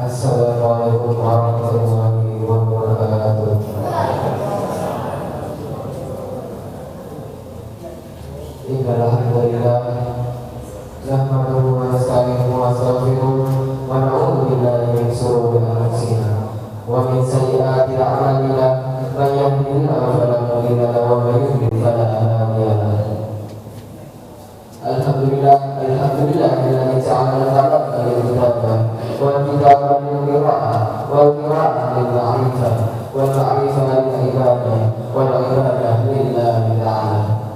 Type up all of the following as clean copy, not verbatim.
Assalamualaikum warahmatullahi wabarakatuh. Innal hamdalillah nahmaduhu wa nasta'inuhu wa nastaghfiruh wa na'udzu billahi min shururi anfusina wa min sayyiati a'malina may yahdihillahu fala mudilla lahu wa may yudlil fala hadiya lahu. Alhamdulillah alladzi ja'ala al-qalama lil-kitaba wal-kitaba lil-qira'ah wal-qira'ah lil-ma'rifah wal-ma'rifah lil-ibadah wal-ibadah lillahi ta'ala.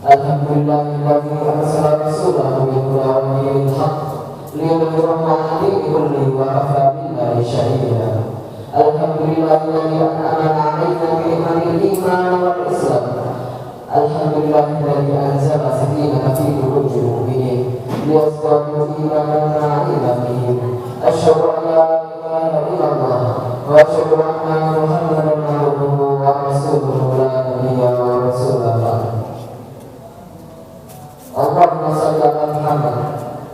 Alhamdulillah alladzi arsala rasulahu bil-huda wa dinil haqq liyudhhirahu 'ala dini kullihi wa kafaa billahi shahida. Alhamdulillah alladzi an'ama 'alaina bi ni'matil iman wal islam. Alhamdulillah alladzi anzala sakinata fi qulubil mu'minin liyazdadu imanan ma'a imanihim. Asyhadu an la ilaha illallah wa asyhadu anna Muhammadan 'abduhu wa rasuluhu la nabiyya wa rasulallah. Allahumma shalli ala Muhammad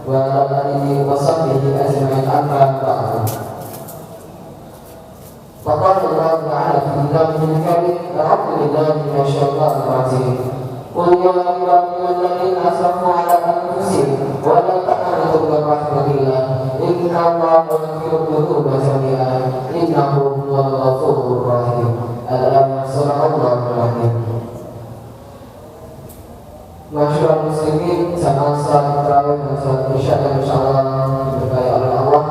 wa ala alihi wa sahbihi ajma'in, amma ba'du. Faqala Allah ta'ala fi kitabihil karim, a'udzu billahi minasyaitonir rajim. Qul ya ayyuhalladzina asrafu 'ala anfusihim wa la taqnatu min rahmatillah, inna Allaha yaghfiru dzunuba jami'an, innahu huwal ghafurur rahim. Al-ayat surah Al-Rahim. Masyaallah muslimin, jamaah salat tarawih dan salat isya yang insyaallah diberkahi oleh Allah.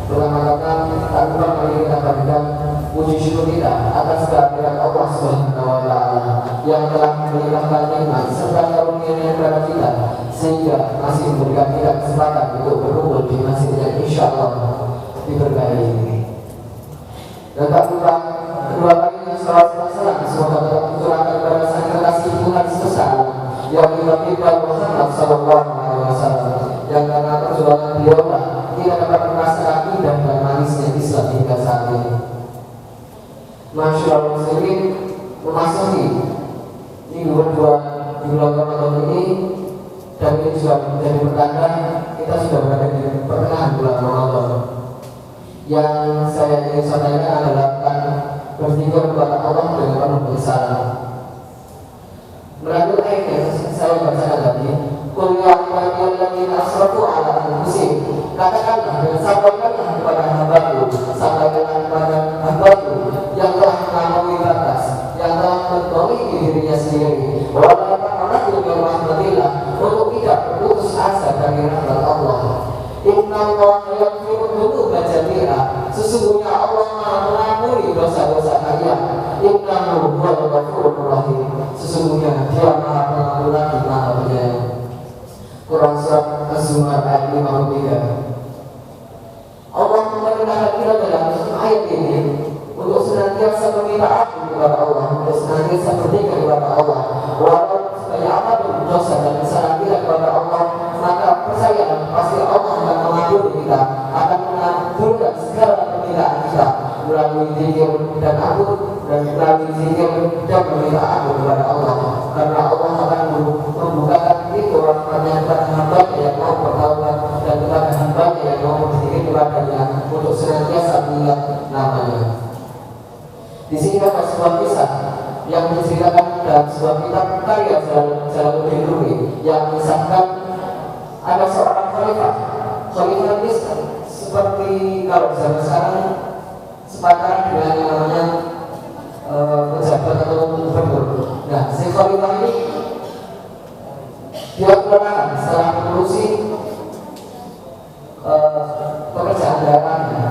Pertama-tama tanpa kali kita berikan puji syukur kita atas kehadiran Allah Subhanahu wa taala yang telah melimpahkan nikmat serta karunia-Nya kepada kita sehingga masih memberikan kita kesempatan untuk berkumpul di masjid yang insyaallah diberkahi ini. Dan tak lupa kedua kalinya salawat dan salam semoga tetap tercurahkan kepada sang kekasih Tuhan semesta yang kita Muhammad sallallahu alaihi wasallam, yang karena perjuangan beliau kita dapat merasakan indah dan manisnya Islam hingga saat ini. Masyaallah muslimin, memasuki minggu kedua di bulan Ramadan ini, dan ini juga menjadi pertanda kita sudah berada di pertengahan bulan Ramadan. Yang saya ingin sampaikan adalah berzikir kepada Allah dengan penuh kesabaran. Melalui ayat yang saya bacakan tadi, qul ya ayyuhalladzina asrafu 'ala anfusihim, katakanlah dan sampaikanlah kepada hamba-Ku, sampaikanlah kepada hamba-Ku yang telah melampaui batas, yang telah mendolimi dirinya sendiri, wa la taqnatu min rahmatillah, untuk tidak berputus asa dari rahmat Allah. Inna Allaha yaghfiru dzunuba jami'a, sesungguhnya Allah Maha mengampuni dosa-dosa kalian. Innahu huwal ghafurur rahim, sesungguhnya Dia Maha Pengampun lagi Maha Penyayang. Quran Surat Az-Zumar ayat 53. Allah memerintahkan kita dalam ayat ini untuk senantiasa meminta ampun kepada Allah, untuk senantiasa berdoa kepada Allah. Walau supaya apapun dosa dan kesalahan kita kepada Allah, maka percayalah pasti Allah akan mengampuni kita, akan mengabulkan segala permintaan kita melalui zikir dan ampun, dan melalui zikir dan meminta ampun kepada Allah. Karena Allah akan membukakan pintu rahmatnya kepada hamba-Nya yang mau bertaubat dan kepada hamba-Nya yang mau berzikir kepadanya untuk senantiasa mengingat namanya. Di sini ada sebuah kisah yang diceritakan dalam sebuah kitab karya Jalaluddin Rumi yang mengisahkan ada seorang khalifah Islam, seperti kalau zaman sekarang sepantaran dengan yang namanya pejabat atau gubernur. Nah, si khalifah ini dia kelelahan setelah mengurusi pekerjaan daerahnya.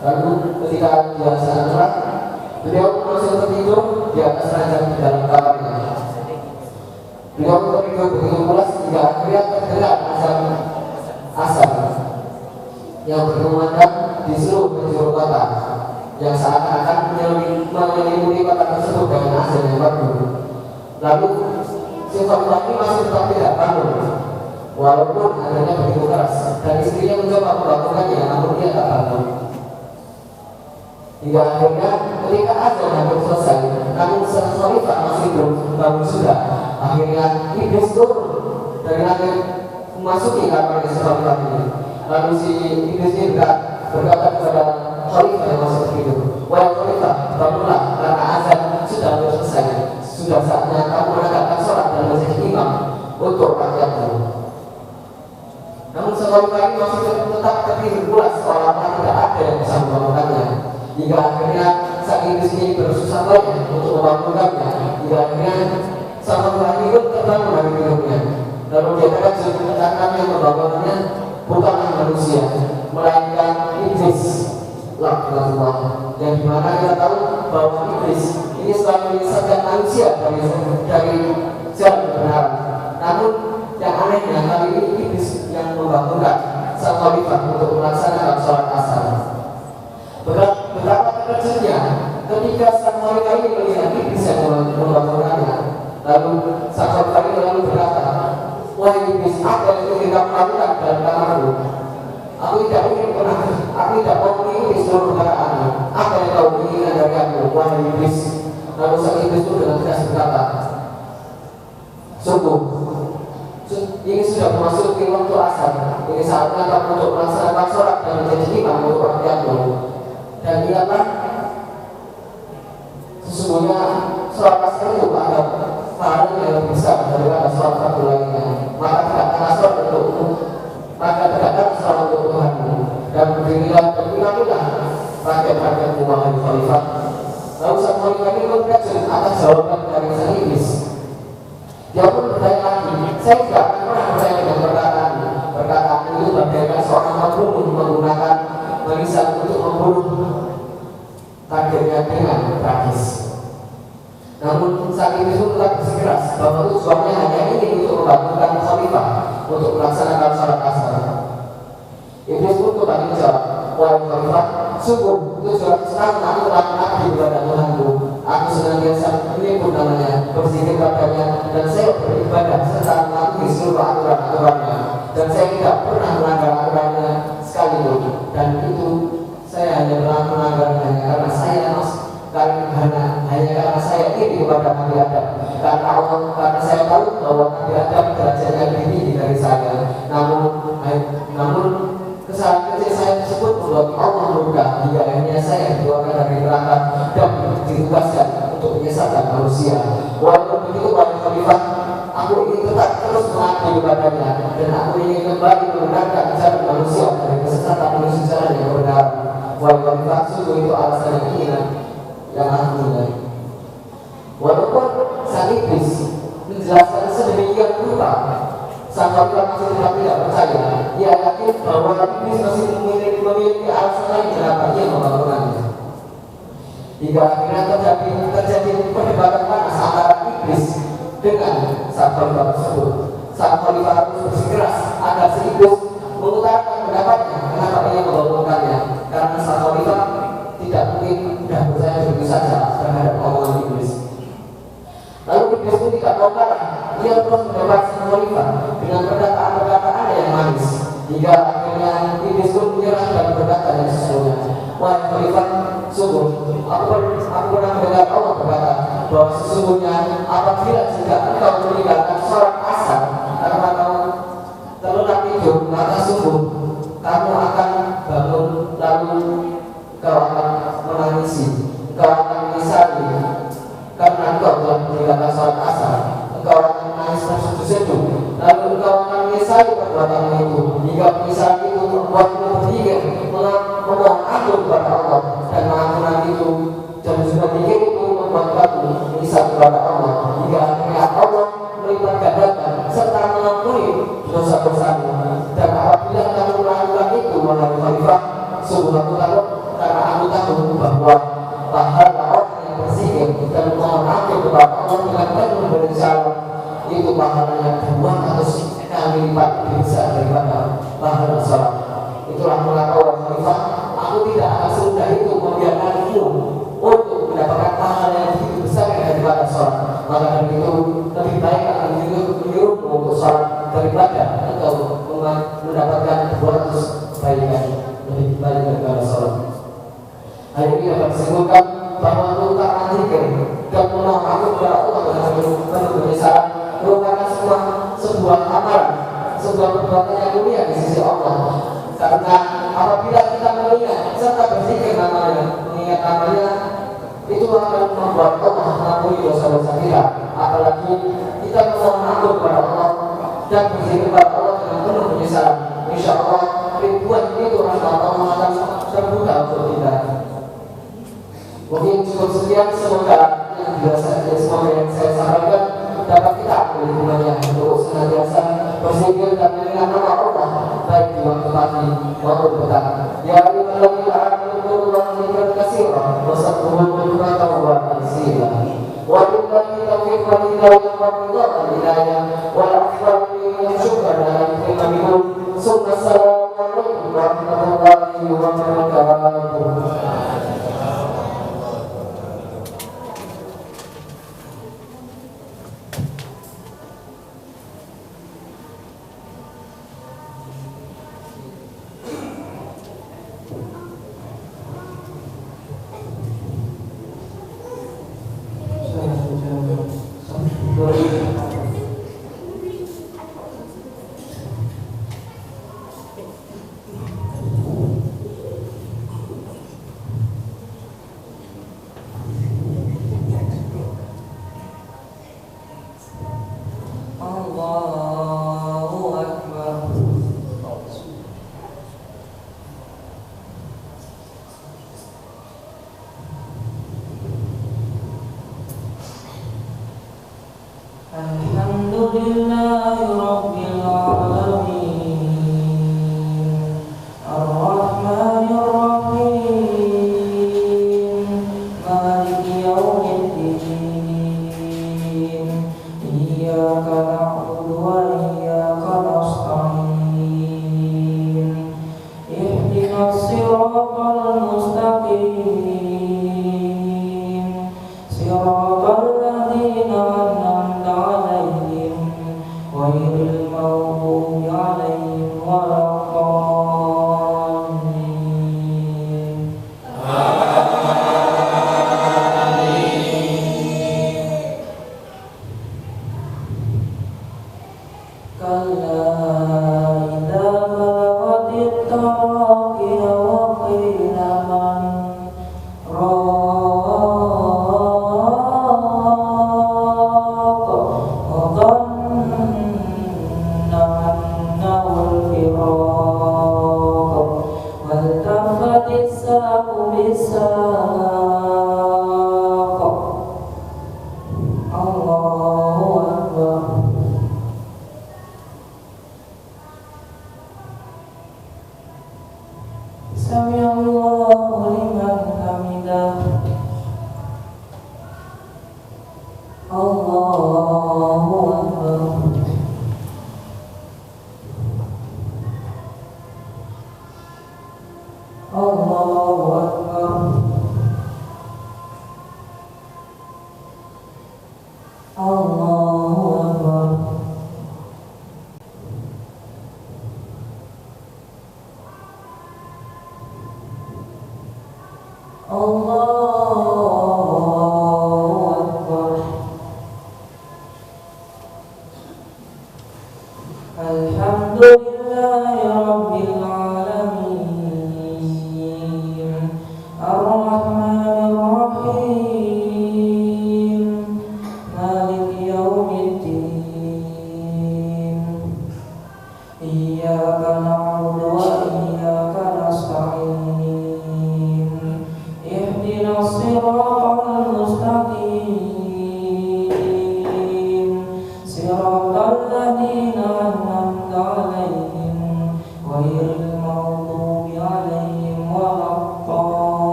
Lalu ketika dia sangat lelah, beliau langsung tertidur di atas ranjang di dalam kamarnya. Beliau tertidur begitu pulas hingga akhirnya terdengar azan yang berkumandang di seluruh penjuru kota, yang seakan-akan menyelimuti kota tersebut dengan azan yang merdu. Lalu si khalifah ini masih tetap tidak bangun, walaupun adanya begitu keras, dan istrinya mencoba membangunkannya, namun dia tak bangun. Hingga akhirnya ketika azan hampir selesai, namun sang khalifah masih belum bangun juga. Akhirnya iblis turun dari langit memasuki kamar si khalifah ini. Lalu si iblis ini berkata kepada khalifah yang masih hidup, wahai khalifah, bangunlah karena azan sudah selesai, sudah saatnya kamu menegakkan sholat dan menjadi imam untuk rakyatmu. Namun khalifah ini masih tetap tertidur pulas seolah-olah tidak ada yang bisa membangunkannya. Hingga akhirnya sang iblis ini bersusah payah untuk membangunkannya. Hingga akhirnya sang khalifah ini pun terbangun dari tidurnya. Lalu dia terkejut karena yang membangunkannya bukanlah manusia, melainkan iblis. Laknatullah. Yang dimana kita tahu bahwa iblis ini selalu menyesatkan manusia dari jalan kebenaran. Namun yang anehnya kali ini iblis yang membangunkan sang khalifah untuk melaksanakan sholat asar. Betapa terkejutnya ketika sang khalifah ini melihat iblis yang membangunkannya. Lalu sang khalifah ini lalu berkata, wahai iblis, apa yang ingin kamu lakukan dalam kamarmu? Aku tidak mau mengikuti seluruh perkataanmu. Apa yang kau inginkan dari aku, wahai iblis? Lalu sang iblis itu dengan tegas berkata, sungguh ini sudah memasuki waktu asar. Ini saatnya kamu untuk melaksanakan sholat dan menjadi imam untuk rakyatmu. Dan ingatlah, sesungguhnya sholat asar itu ada pahala yang lebih besar daripada sholat fardu lainnya. Maka tegakkanlah sholat untukmu, untuk Tuhanmu, dan berdirilah dan imamilah rakyat-rakyatmu, wahai khalifah. Lalu sang khalifah ini terkejut atas jawaban dari sang iblis. Dia pun bertanya lagi, saya tidak pernah percaya dengan perkataanmu. Perkataanmu itu bagaikan seorang pembunuh menggunakan barisan untuk membunuh targetnya dengan tragis. Namun sang iblis pun tetap bersikeras bahwa tujuannya hanya ingin untuk membangunkan khalifah untuk melaksanakan sholat asar. Iblis pun kembali menjawab, wahai khalifah, sungguh tujuan senang aku telah mengabdi kepada Tuhanku. Aku senantiasa menyebut namanya, berzikir padanya, dan saya beribadah serta mematuhi seluruh aturan-aturannya. Dan saya tidak pernah melanggar aturannya sekalipun. Dan itu saya hanya telah melanggarnya karena saya hanya karena saya iri kepada Nabi Adam. Karena saya tahu bahwa Nabi Adam derajatnya lebih tinggi dari saya. Namun kesalahan kecil saya tersebut membuat Allah murka hingga akhirnya saya dikeluarkan dari neraka dan ditugaskan untuk menyesatkan manusia. Walaupun begitu, wahai khalifah, aku ingin tetap terus mengabdi kepadanya, dan aku ingin kembali menggunakan jalan manusia dari kesesatan menuju jalan yang benar. Wahai khalifah, sungguh itu alasan yang ingin yang aku ingat. Walaupun sang iblis menjelaskan sedemikian rupa, sang khalifah masih tetap tidak percaya. Ia yakin bahwa iblis masih memiliki alasan lain kenapa ia membangunkannya. Hingga akhirnya terjadi perdebatan panas antara iblis dengan sang khalifah tersebut. Sang khalifah harus bersikeras agar si iblis mengutarakan pendapatnya kenapa ia membangunkannya, karena sang khalifah tidak mungkin mudah percaya begitu saja terhadap omongan iblis. Lalu iblis pun tidak mau kalah. Ia terus mendebat sang khalifah dengan perkataan-perkataan yang manis, hingga akhirnya iblis pun menyerah dan berkata yang sesungguhnya, wahai khalifah, sungguh aku pernah mendengar Allah berkata bahwa sesungguhnya apabila jika engkau meninggalkan sholat asar karena kamu terlelap tidur, maka sungguh kamu akan bangun lalu kau akan menangisi, kau akan menyesali karena engkau telah meninggalkan sholat asar. Engkau akan menangis terseduh-seduh, lalu engkau akan menyesali perbuatanmu itu, hingga penyesalan itu membuatmu berpikir memohon ampun kepada Allah, dan pengampunan itu dan juga pikir itu membuat kamu menyesal kepada Allah, hingga akhirnya Allah melipat gandakan serta mengampuni dosa-dosamu. Dan apabila kamu melakukan itu, wahai khalifah, sungguh aku takut, karena aku tahu bahwa pahala orang yang berzikir dan memohon ampun kepada Allah dengan penuh berencana itu pahalanya 200 kali lipat lebih besar daripada pahala sholat. Itulah mengapa wahai khalifah, aku tidak akan semudah itu membiarkanmu untuk mendapatkan pahala yang begitu besar daripada sholat. Maka dari itu lebih baik aku menyuruhmu untuk sholat daripada engkau mendapatkan 200 kebaikan lebih baik daripada sholat. Hal ini dapat disimpulkan bahwa mengutarakan zikir dan memohon ampun kepada Allah dengan penuh penyesalan merupakan sebuah amalan, sebuah perbuatan yang mulia di sisi Allah. Karena apabila kita mengingat membuat Allah mengampuni dosa-dosa kita, apalagi kita memohon ampun kepada Allah dan berzikir kepada Allah dengan penuh penyesalan. Insya Allah ribuan itu rahmat Allah akan terbuka untuk kita. Mungkin cukup sekian, semoga yang saya sampaikan dapat kita ambil hubungannya untuk senantiasa berzikir dan mengingat nama Allah baik di waktu pagi maupun petang. Ya ayyuhalladzina amanu dzkurullaha dzikran katsiran wasabbihuhu bukratan wa asila. Wa billahi taufiq wal hidayah wal hidayah wal afdal min syukran ala ikramihum. Assalamualaikum warahmatullahi wabarakatuh.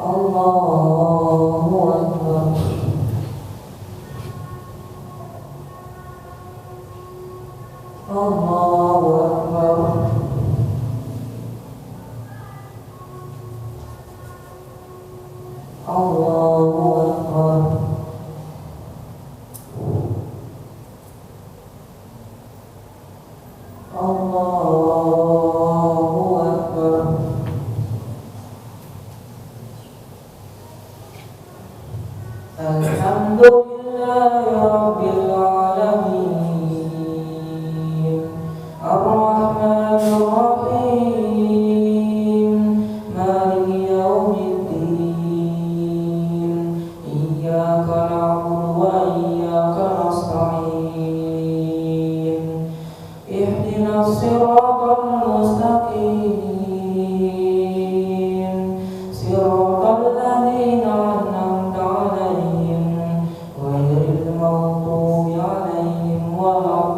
Allahu Akbar. Allahu Akbar. Allahu Akbar. Allahu Akbar. Alhamdulillahi Rabbil Alamin, Ar-Rahmanir Rahim, Maliki Yawmiddin, Iyyaka na'budu wa iyyaka nasta'in, Ihdinas siratal mustaqim, siratal ladzina an'amta 'alaihim ghairil maghdubi 'alaihim waladdallin.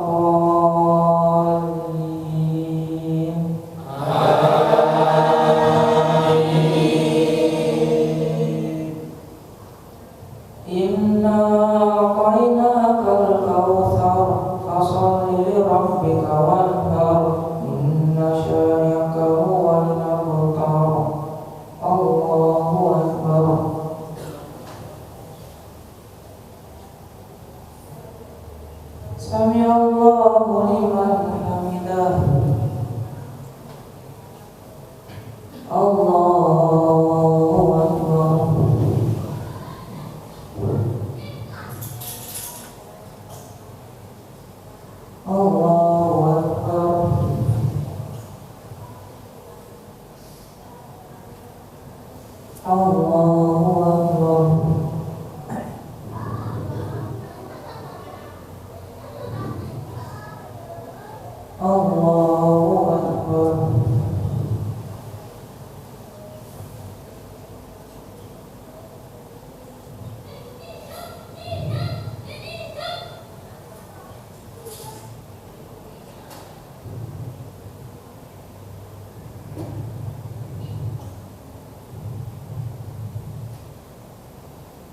Inna a'tainakal kautsar fasholli li rabbika wanhar, inna syani'aka huwal abtar. Allahu Akbar. Sami Allahu liman hamidah. Allahu Akbar. Allahu Akbar. Allahu Akbar. Allahu Akbar.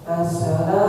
Assalamu